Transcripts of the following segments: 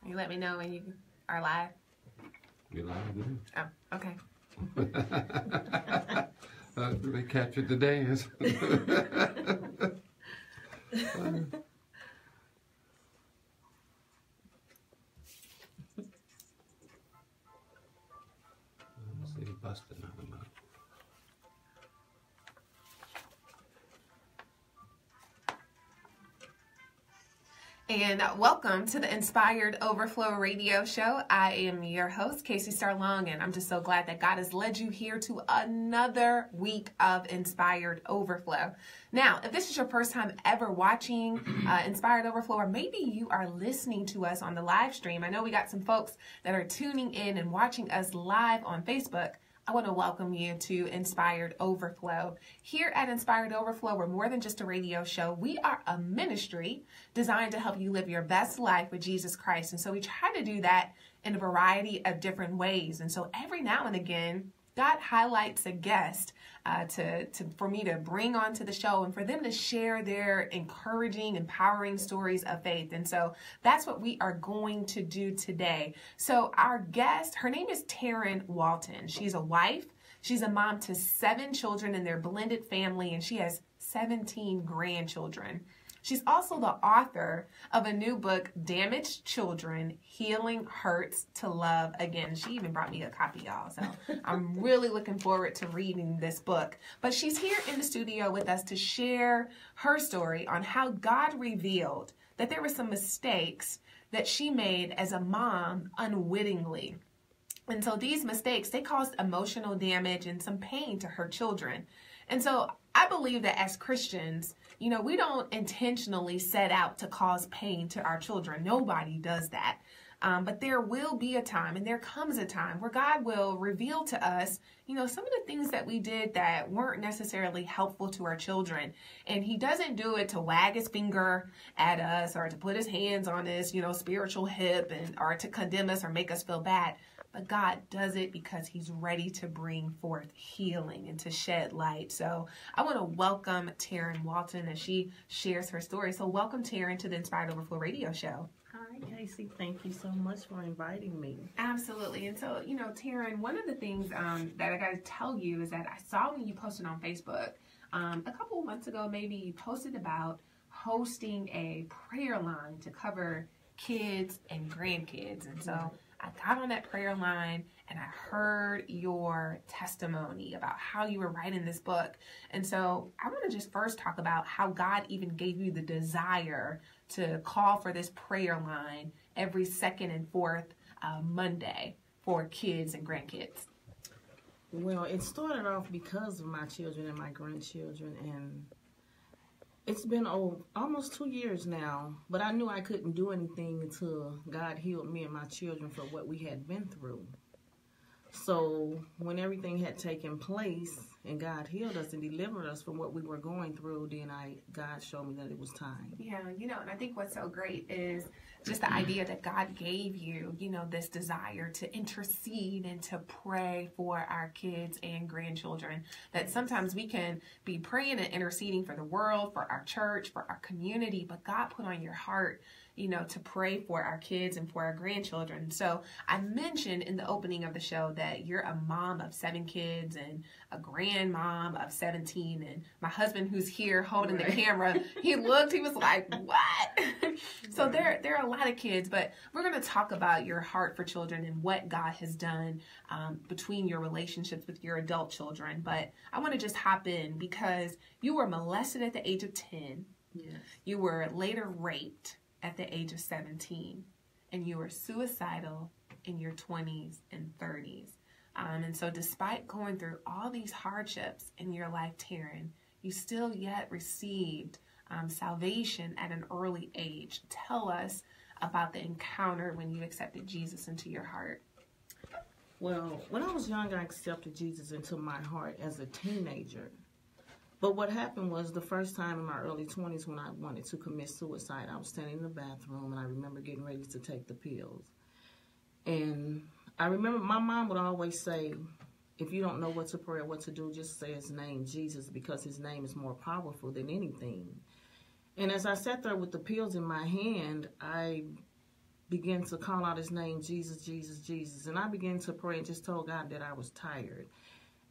You let me know when you are live. We're live now. Oh, okay. They captured the dance. Let's see, busted another mouth. And welcome to the Inspired Overflow Radio Show. I am your host, Kacie Starlong, and I'm just so glad that God has led you here to another week of Inspired Overflow. Now, if this is your first time ever watching Inspired Overflow, or maybe you are listening to us on the live stream, I know we got some folks that are tuning in and watching us live on Facebook. I want to welcome you to Inspired Overflow. Here at Inspired Overflow, we're more than just a radio show. We are a ministry designed to help you live your best life with Jesus Christ. And so we try to do that in a variety of different ways. And so every now and again, God highlights a guest for me to bring onto the show and for them to share their encouraging, empowering stories of faith. And so that's what we are going to do today. So our guest, her name is Taren Walton. She's a wife. She's a mom to 7 children in their blended family, and she has 17 grandchildren. She's also the author of a new book, Damaged Children, Healing Hurts to Love Again. She even brought me a copy, y'all, so I'm really looking forward to reading this book. But she's here in the studio with us to share her story on how God revealed that there were some mistakes that she made as a mom unwittingly. And so these mistakes, they caused emotional damage and some pain to her children. And so I believe that as Christians, you know, we don't intentionally set out to cause pain to our children. Nobody does that. But there will be a time, and there comes a time, where God will reveal to us, you know, some of the things that we did that weren't necessarily helpful to our children. And he doesn't do it to wag his finger at us or to put his hands on this, you know, spiritual hip or to condemn us or make us feel bad. But God does it because he's ready to bring forth healing and to shed light. So I want to welcome Taren Walton as she shares her story. So welcome, Taren, to the Inspired Overflow Radio Show. Hi, Kacie. Thank you so much for inviting me. Absolutely. And so, you know, Taren, one of the things that I got to tell you is that I saw when you posted on Facebook a couple of months ago, maybe you posted about hosting a prayer line to cover kids and grandkids. And so I got on that prayer line and I heard your testimony about how you were writing this book. And so I want to just first talk about how God even gave you the desire to call for this prayer line every second and fourth Monday for kids and grandkids. Well, it started off because of my children and my grandchildren, and it's been almost 2 years now, but I knew I couldn't do anything until God healed me and my children for what we had been through. So when everything had taken place and God healed us and delivered us from what we were going through, then God showed me that it was time. Yeah, you know, and I think what's so great is just the idea that God gave you, you know, this desire to intercede and to pray for our kids and grandchildren. That sometimes we can be praying and interceding for the world, for our church, for our community, but God put on your heart, you know, to pray for our kids and for our grandchildren. So I mentioned in the opening of the show that you're a mom of 7 kids and a grandmom of 17. And my husband, who's here holding the camera, he was like, what? So there are a lot of kids, but we're going to talk about your heart for children and what God has done between your relationships with your adult children. But I want to just hop in because you were molested at the age of 10. Yes. You were later raped at the age of 17, and you were suicidal in your 20s and 30s. And so despite going through all these hardships in your life, Taren, you still yet received salvation at an early age. Tell us about the encounter when you accepted Jesus into your heart. Well, when I was young, I accepted Jesus into my heart as a teenager. But what happened was the first time in my early 20s when I wanted to commit suicide, I was standing in the bathroom and I remember getting ready to take the pills. And I remember my mom would always say, if you don't know what to pray or what to do, just say his name, Jesus, because his name is more powerful than anything. And as I sat there with the pills in my hand, I began to call out his name, Jesus, Jesus, Jesus. And I began to pray and just told God that I was tired.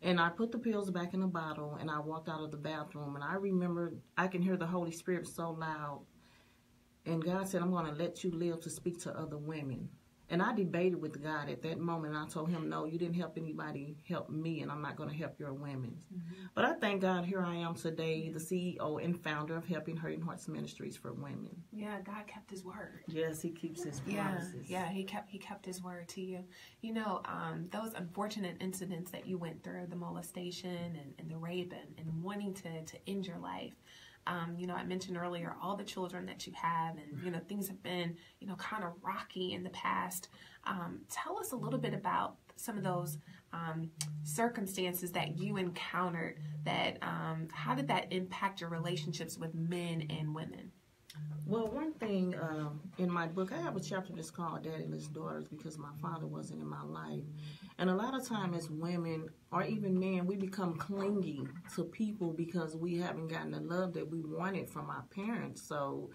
And I put the pills back in the bottle, and I walked out of the bathroom. And I remember I can hear the Holy Spirit so loud. And God said, I'm going to let you live to speak to other women. And I debated with God at that moment. And I told him, no, you didn't help anybody, help me, and I'm not going to help your women. But I thank God, here I am today, the CEO and founder of Helping Hurting Hearts Ministries for Women. Yeah, God kept his word. Yes, he keeps his promises. Yeah, he kept his word to you. You know, those unfortunate incidents that you went through, the molestation and the rape and wanting to end your life. You know, I mentioned earlier all the children that you have, and, you know, things have been, you know, kind of rocky in the past. Tell us a little bit about some of those circumstances that you encountered. That how did that impact your relationships with men and women? Well, one thing in my book, I have a chapter that's called Daddyless Daughters, because my father wasn't in my life. And a lot of time as women, or even men, we become clingy to people because we haven't gotten the love that we wanted from our parents. So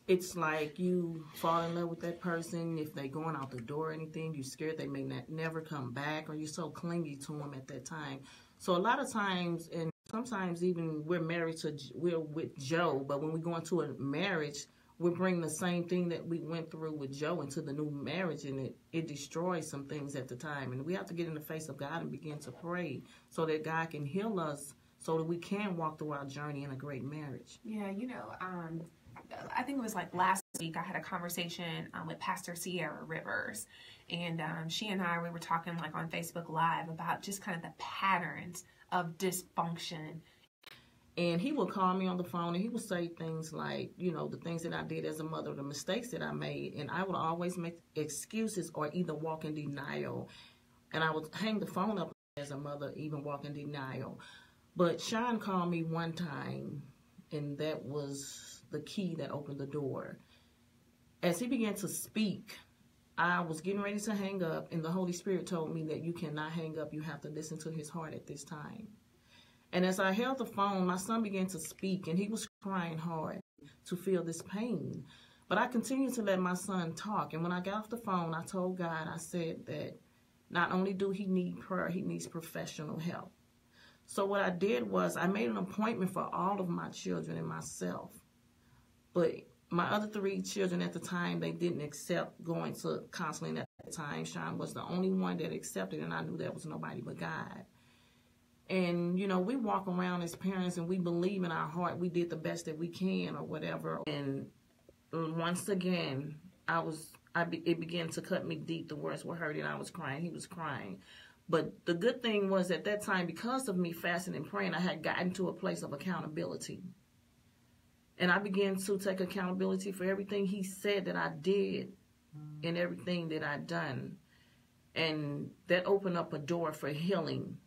it's like you fall in love with that person. If they're going out the door or anything, you're scared they may never come back, or you're so clingy to them at that time. So a lot of times, and sometimes even we're with Joe, but when we go into a marriage, we bring the same thing that we went through with Joe into the new marriage, and it destroys some things at the time. And we have to get in the face of God and begin to pray so that God can heal us, so that we can walk through our journey in a great marriage. Yeah, you know, I think it was like last week I had a conversation with Pastor Sierra Rivers, and she and we were talking like on Facebook Live about just kind of the patterns of dysfunction. And he would call me on the phone, and he would say things like, you know, the things that I did as a mother, the mistakes that I made. And I would always make excuses or either walk in denial. And I would hang the phone up as a mother, even walk in denial. But Sean called me one time, and that was the key that opened the door. As he began to speak, I was getting ready to hang up, and the Holy Spirit told me that you cannot hang up. You have to listen to his heart at this time. And as I held the phone, my son began to speak, and he was crying hard to feel this pain. But I continued to let my son talk. And when I got off the phone, I told God, I said that not only do he need prayer, he needs professional help. So what I did was I made an appointment for all of my children and myself. But my other 3 children at the time, they didn't accept going to counseling at the time. Sean was the only one that accepted, and I knew there was nobody but God. And, you know, we walk around as parents and we believe in our heart we did the best that we can or whatever. And once again, it began to cut me deep. The words were hurting. I was crying. He was crying. But the good thing was at that time, because of me fasting and praying, I had gotten to a place of accountability. And I began to take accountability for everything he said that I did and everything that I'd done. And that opened up a door for healing.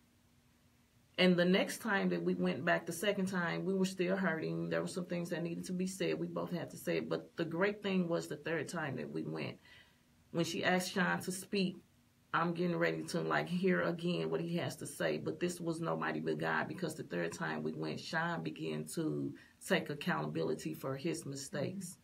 And the next time that we went back, the second time, we were still hurting. There were some things that needed to be said. We both had to say it. But the great thing was the third time that we went. When she asked Sean to speak, I'm getting ready to like hear again what he has to say. But this was nobody but God, because the third time we went, Sean began to take accountability for his mistakes.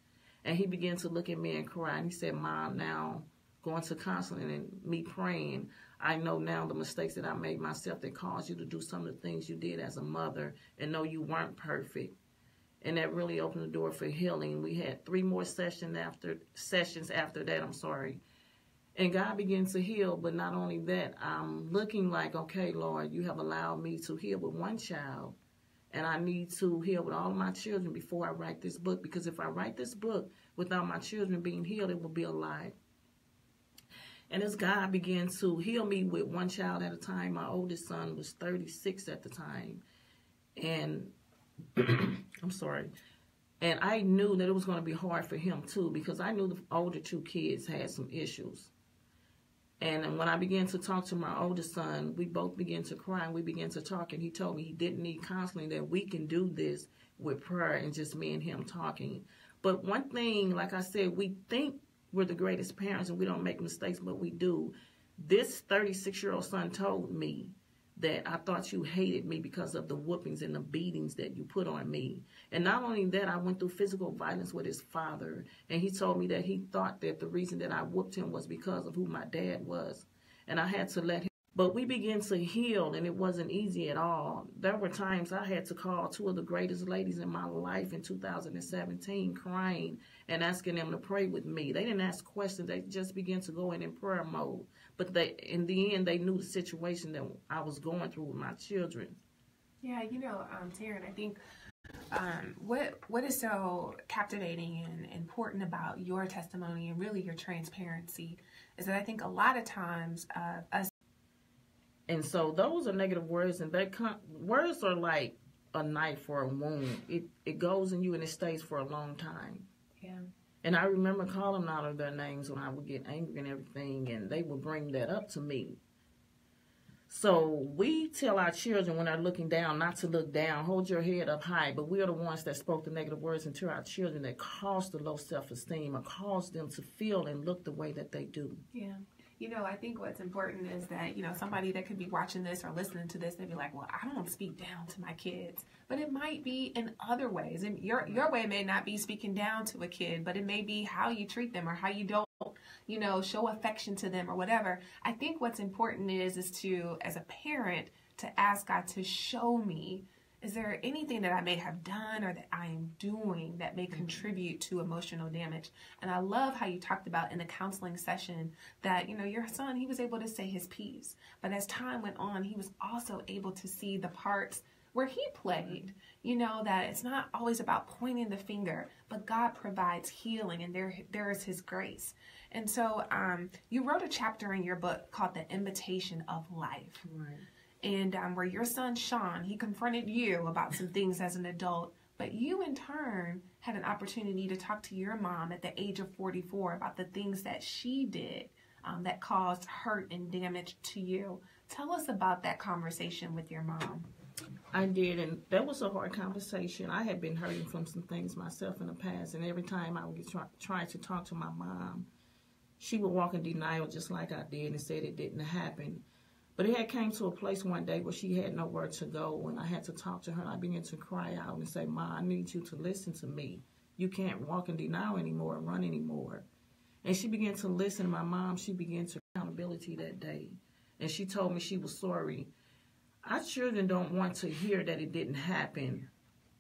And he began to look at me and cry. And he said, Mom, now going to counseling and me praying, I know now the mistakes that I made myself that caused you to do some of the things you did as a mother, and know you weren't perfect. And that really opened the door for healing. We had 3 more sessions after that, And God began to heal, but not only that, I'm looking like, okay, Lord, you have allowed me to heal with one child, and I need to heal with all of my children before I write this book, because if I write this book without my children being healed, it will be a lie. And as God began to heal me with one child at a time, my oldest son was 36 at the time. And And I knew that it was going to be hard for him too, because I knew the older 2 kids had some issues. And when I began to talk to my oldest son, we both began to cry, and we began to talk. And he told me he didn't need counseling, that we can do this with prayer and just me and him talking. But one thing, like I said, we think we're the greatest parents and we don't make mistakes, but we do. This 36-year-old son told me that I thought you hated me because of the whoopings and the beatings that you put on me. And not only that, I went through physical violence with his father. And he told me that he thought that the reason that I whooped him was because of who my dad was. And I had to let him. But we began to heal, and it wasn't easy at all. There were times I had to call two of the greatest ladies in my life in 2017, crying and asking them to pray with me. They didn't ask questions. They just began to go in prayer mode. But in the end, they knew the situation that I was going through with my children. Yeah, Taren, I think what is so captivating and important about your testimony and really your transparency is that I think a lot of times us. And so those are negative words, and words are like a knife or a wound. It goes in you and it stays for a long time. Yeah. And I remember calling them out of their names when I would get angry and everything, and they would bring that up to me. So we tell our children when they're looking down not to look down, hold your head up high, but we are the ones that spoke the negative words into our children that caused the low self-esteem or caused them to feel and look the way that they do. Yeah. I think what's important is that, somebody that could be watching this or listening to this, they'd be like, well, I don't speak down to my kids. But it might be in other ways. And your way may not be speaking down to a kid, but it may be how you treat them or how you don't, show affection to them or whatever. I think what's important is to, as a parent, to ask God to show me, is there anything that I may have done or that I am doing that may contribute to emotional damage? And I love how you talked about in the counseling session that, your son, he was able to say his piece. But as time went on, he was also able to see the parts where he played, that it's not always about pointing the finger, but God provides healing and there is his grace. And so you wrote a chapter in your book called The Invitation of Life. Right. And where your son, Sean, he confronted you about some things as an adult, but you in turn had an opportunity to talk to your mom at the age of 44 about the things that she did that caused hurt and damage to you. Tell us about that conversation with your mom. I did, and that was a hard conversation. I had been hurting from some things myself in the past, and every time I would try to talk to my mom, she would walk in denial just like I did and said it didn't happen. But it had came to a place one day where she had nowhere to go, and I had to talk to her, and I began to cry out and say, Ma, I need you to listen to me. You can't walk in denial anymore and run anymore. And she began to listen. My mom, she began to accountability that day, and she told me she was sorry. Our children don't want to hear that it didn't happen.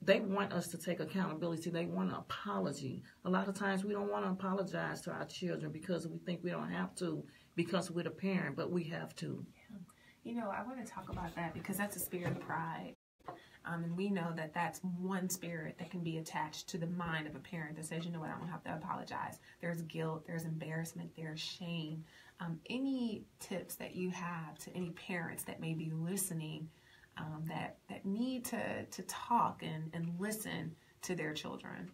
They want us to take accountability. They want an apology. A lot of times we don't want to apologize to our children because we think we don't have to because we're the parent, but we have to. I want to talk about that because that's a spirit of pride. And we know that that's one spirit that can be attached to the mind of a parent that says, I don't have to apologize. There's guilt, there's embarrassment, there's shame. Any tips that you have to any parents that may be listening that need to talk and listen to their children?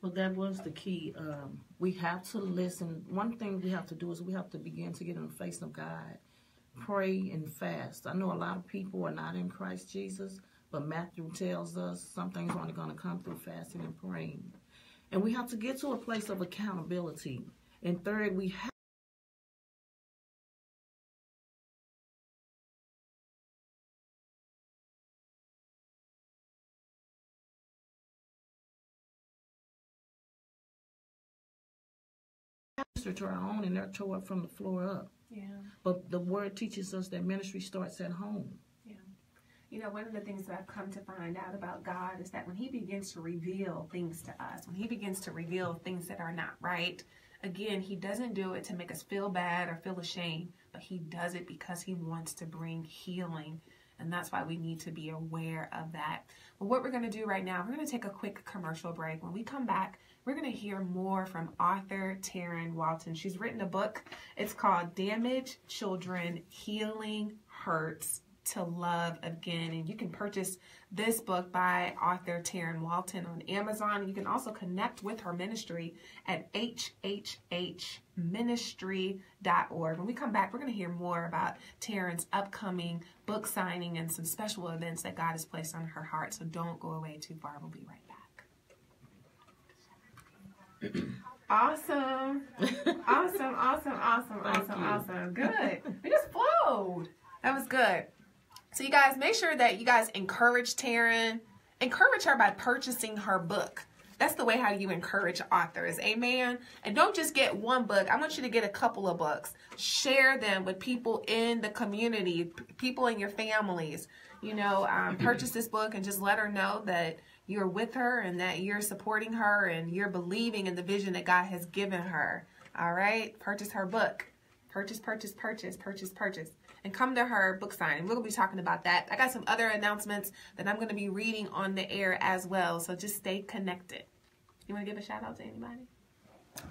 Well, that was the key. We have to listen. One thing we have to do is we have to begin to get in the face of God. Pray and fast. I know a lot of people are not in Christ Jesus, but Matthew tells us some things are only going to come through fasting and praying. And we have to get to a place of accountability. And third, we have to our own, and they're tore up from the floor up. Yeah. But the word teaches us that ministry starts at home. Yeah. One of the things that I've come to find out about God is that when he begins to reveal things to us, when he begins to reveal things that are not right, again, he doesn't do it to make us feel bad or feel ashamed, but he does it because he wants to bring healing. And that's why we need to be aware of that. But what we're going to do right now, we're going to take a quick commercial break. When we come back, we're going to hear more from Author Taren Walton. She's written a book. It's called Damaged Children, Healing Hurts to Love Again. And you can purchase this book by Author Taren Walton on Amazon. You can also connect with her ministry at hhhministry.org. When we come back, we're going to hear more about Taren's upcoming book signing and some special events that God has placed on her heart. So don't go away too far. We'll be right back. Awesome. Awesome. Good. We just flowed. That was good. So you guys, make sure that you guys encourage Taren. Encourage her by purchasing her book. That's the way how you encourage authors. Amen. And don't just get one book. I want you to get a couple of books. Share them with people in the community, people in your families. Purchase this book and just let her know that you're with her and that you're supporting her and you're believing in the vision that God has given her. All right. Purchase her book. Purchase. And come to her book signing. We're going to be talking about that. I got some other announcements that I'm going to be reading on the air as well. So just stay connected. You want to give a shout out to anybody?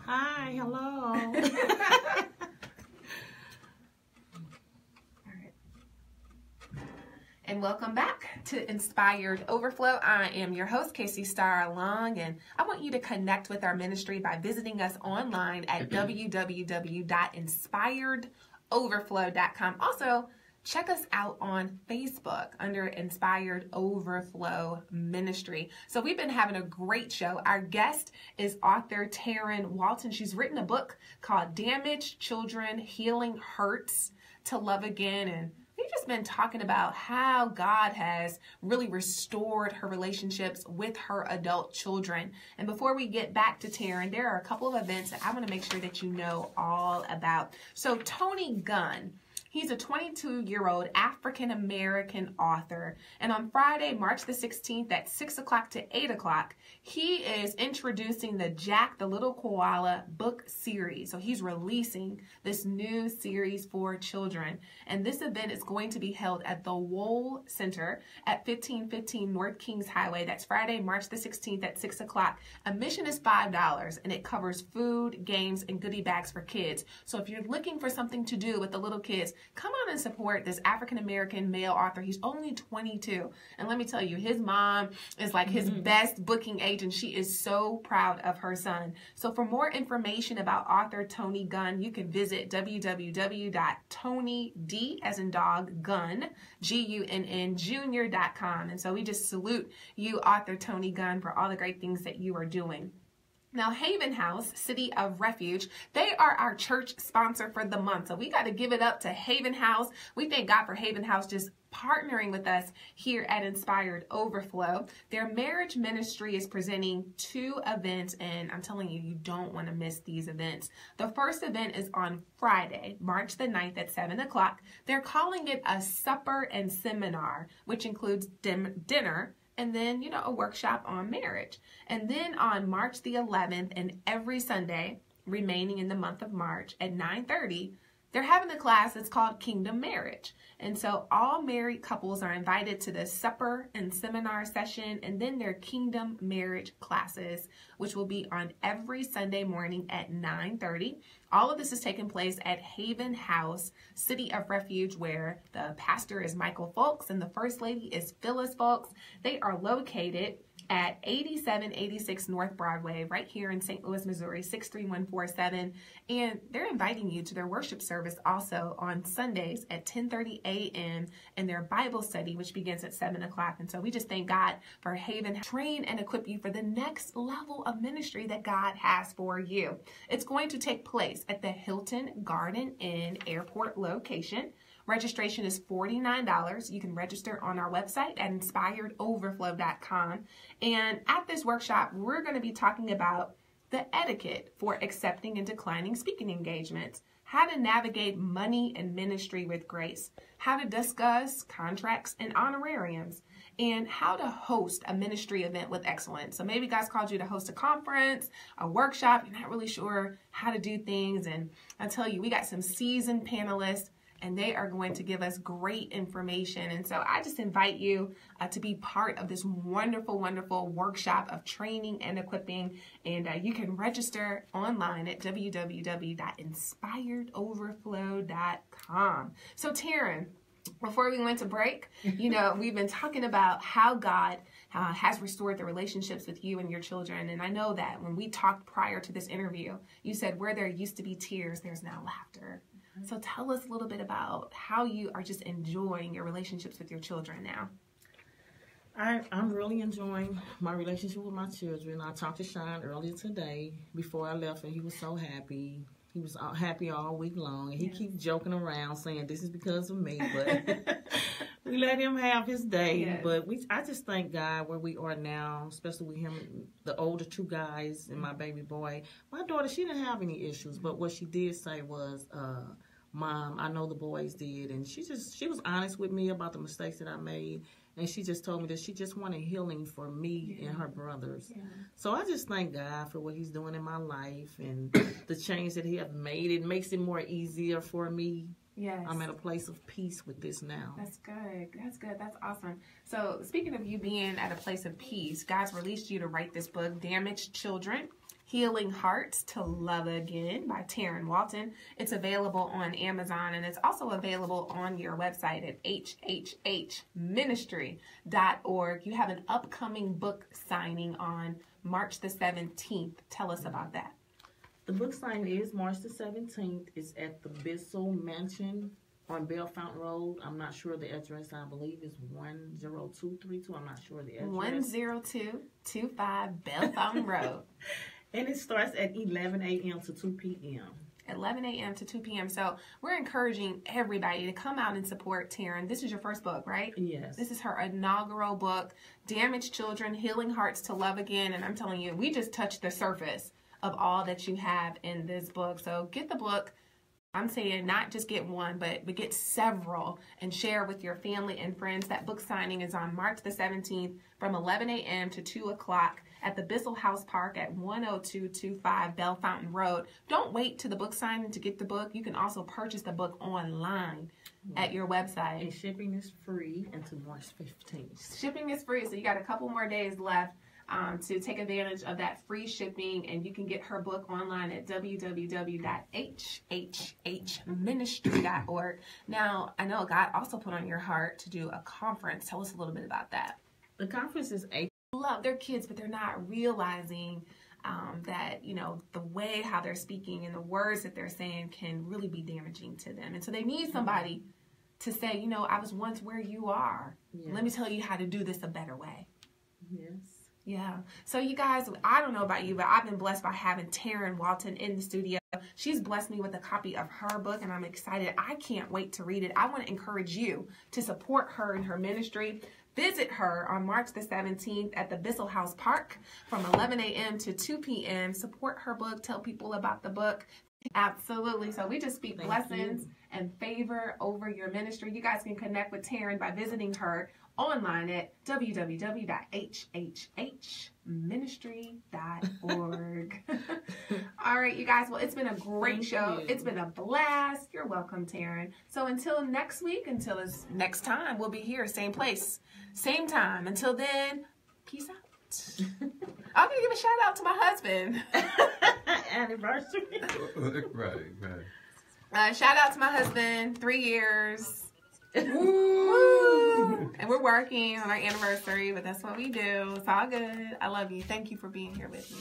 Hi, hello. All right. And welcome back to Inspired Overflow. I am your host, Kacie Starr Long, and I want you to connect with our ministry by visiting us online at www.inspiredoverflow.com. Also, check us out on Facebook under Inspired Overflow Ministry. So we've been having a great show. Our guest is author Taren Walton. She's written a book called Damaged Children, Healing Hurts to Love Again. And we've just been talking about how God has really restored her relationships with her adult children. And before we get back to Taren, there are a couple of events that I want to make sure that you know all about. So Tony Gunn, he's a 22-year-old African-American author. And on Friday, March the 16th at 6 o'clock to 8 o'clock, he is introducing the Jack the Little Koala book series. So he's releasing this new series for children. And this event is going to be held at the Wohl Center at 1515 North Kings Highway. That's Friday, March the 16th at 6 o'clock. Admission is $5 and it covers food, games, and goodie bags for kids. So if you're looking for something to do with the little kids, come on and support this African-American male author. He's only 22. And let me tell you, his mom is like his best booking agent. She is so proud of her son. So for more information about author Tony Gunn, you can visit www.tonyd, as in dog, Gunn, Gunn, junior.com. And so we just salute you, author Tony Gunn, for all the great things that you are doing. Now, Haven House, City of Refuge, they are our church sponsor for the month. So we got to give it up to Haven House. We thank God for Haven House just partnering with us here at Inspired Overflow. Their marriage ministry is presenting 2 events, and I'm telling you, you don't want to miss these events. The first event is on Friday, March the 9th at 7 o'clock. They're calling it a supper and seminar, which includes dinner, and then, a workshop on marriage. And then on March the 11th and every Sunday remaining in the month of March at 9:30, they're having a class that's called Kingdom Marriage. And so all married couples are invited to the supper and seminar session and then their Kingdom Marriage classes, which will be on every Sunday morning at 9:30. All of this is taking place at Haven House, City of Refuge, where the pastor is Michael Folks and the First Lady is Phyllis Folks. They are located at 8786 North Broadway, right here in St. Louis, Missouri, 63147. And they're inviting you to their worship service also on Sundays at 10:30 a.m. and their Bible study, which begins at 7 o'clock. And so we just thank God for Haven. Train and equip you for the next level of ministry that God has for you. It's going to take place at the Hilton Garden Inn Airport location. Registration is $49. You can register on our website at inspiredoverflow.com. And at this workshop, we're going to be talking about the etiquette for accepting and declining speaking engagements, how to navigate money and ministry with grace, how to discuss contracts and honorariums, and how to host a ministry event with excellence. So maybe God's called you to host a conference, a workshop. You're not really sure how to do things. And I tell you, we got some seasoned panelists, and they are going to give us great information. And so I just invite you to be part of this wonderful, wonderful workshop of training and equipping. And you can register online at www.inspiredoverflow.com. So Taren, before we went to break, we've been talking about how God has restored the relationships with you and your children. And I know that when we talked prior to this interview, you said where there used to be tears, there's now laughter. So tell us a little bit about how you are just enjoying your relationships with your children now. I'm really enjoying my relationship with my children. I talked to Sean earlier today before I left, and he was so happy. He was happy all week long, and he keeps joking around saying this is because of me. We let him have his day, Yes. but I just thank God where we are now, especially with him, the older two guys and my baby boy. My daughter, she didn't have any issues, but what she did say was, Mom, I know the boys did, and she was honest with me about the mistakes that I made, and she just told me that she just wanted healing for me and her brothers. Yeah. So I just thank God for what he's doing in my life and the change that he has made. It makes it more easier for me. Yes. I'm at a place of peace with this now. That's good. That's good. That's awesome. So speaking of you being at a place of peace, God's released you to write this book, Damaged Children, Healing Hearts to Love Again by Taren Walton. It's available on Amazon, and it's also available on your website at hhhministry.org. You have an upcoming book signing on March the 17th. Tell us about that. The book signing is March the 17th. It's at the Bissell Mansion on Bell Fountain Road. I'm not sure the address. I believe is 10232. I'm not sure the address. 10225 Bell Fountain Road. And it starts at 11 a.m. to 2 p.m. 11 a.m. to 2 p.m. So we're encouraging everybody to come out and support Taren. This is your first book, right? Yes. This is her inaugural book, Damaged Children, Healing Hearts to Love Again. And I'm telling you, we just touched the surface of all that you have in this book. So get the book. I'm saying not just get one, but get several and share with your family and friends. That book signing is on March the 17th from 11 a.m. to 2 o'clock at the Bissell House Park at 10225 Bell Fountain Road. Don't wait to the book signing to get the book. You can also purchase the book online at your website. And shipping is free until March 15th. Shipping is free, so you got a couple more days left to take advantage of that free shipping, and you can get her book online at www.hhhministry.org. Now, I know God also put on your heart to do a conference. Tell us a little bit about that. The conference is love their kids, but they're not realizing that, you know, the way how they're speaking and the words that they're saying can really be damaging to them. And so they need somebody to say, you know, I was once where you are. Yes. Let me tell you how to do this a better way. Yes. Yeah. So you guys, I don't know about you, but I've been blessed by having Taren Walton in the studio. She's blessed me with a copy of her book, and I'm excited. I can't wait to read it. I want to encourage you to support her in her ministry. Visit her on March the 17th at the Bissell House Park from 11 a.m. to 2 p.m. Support her book. Tell people about the book. Absolutely. So we just speak blessings and favor over your ministry. You guys can connect with Taren by visiting her online at www.hhhministry.org. All right, you guys. Well, it's been a great show. It's been a blast. You're welcome, Taren. So until next week, until it's next time, we'll be here, same place, same time. Until then, peace out. I'm going to give a shout out to my husband. Anniversary. Right. Shout out to my husband, 3 years. Woo! And we're working on our anniversary, but that's what we do. It's all good. I love you. Thank you for being here with me.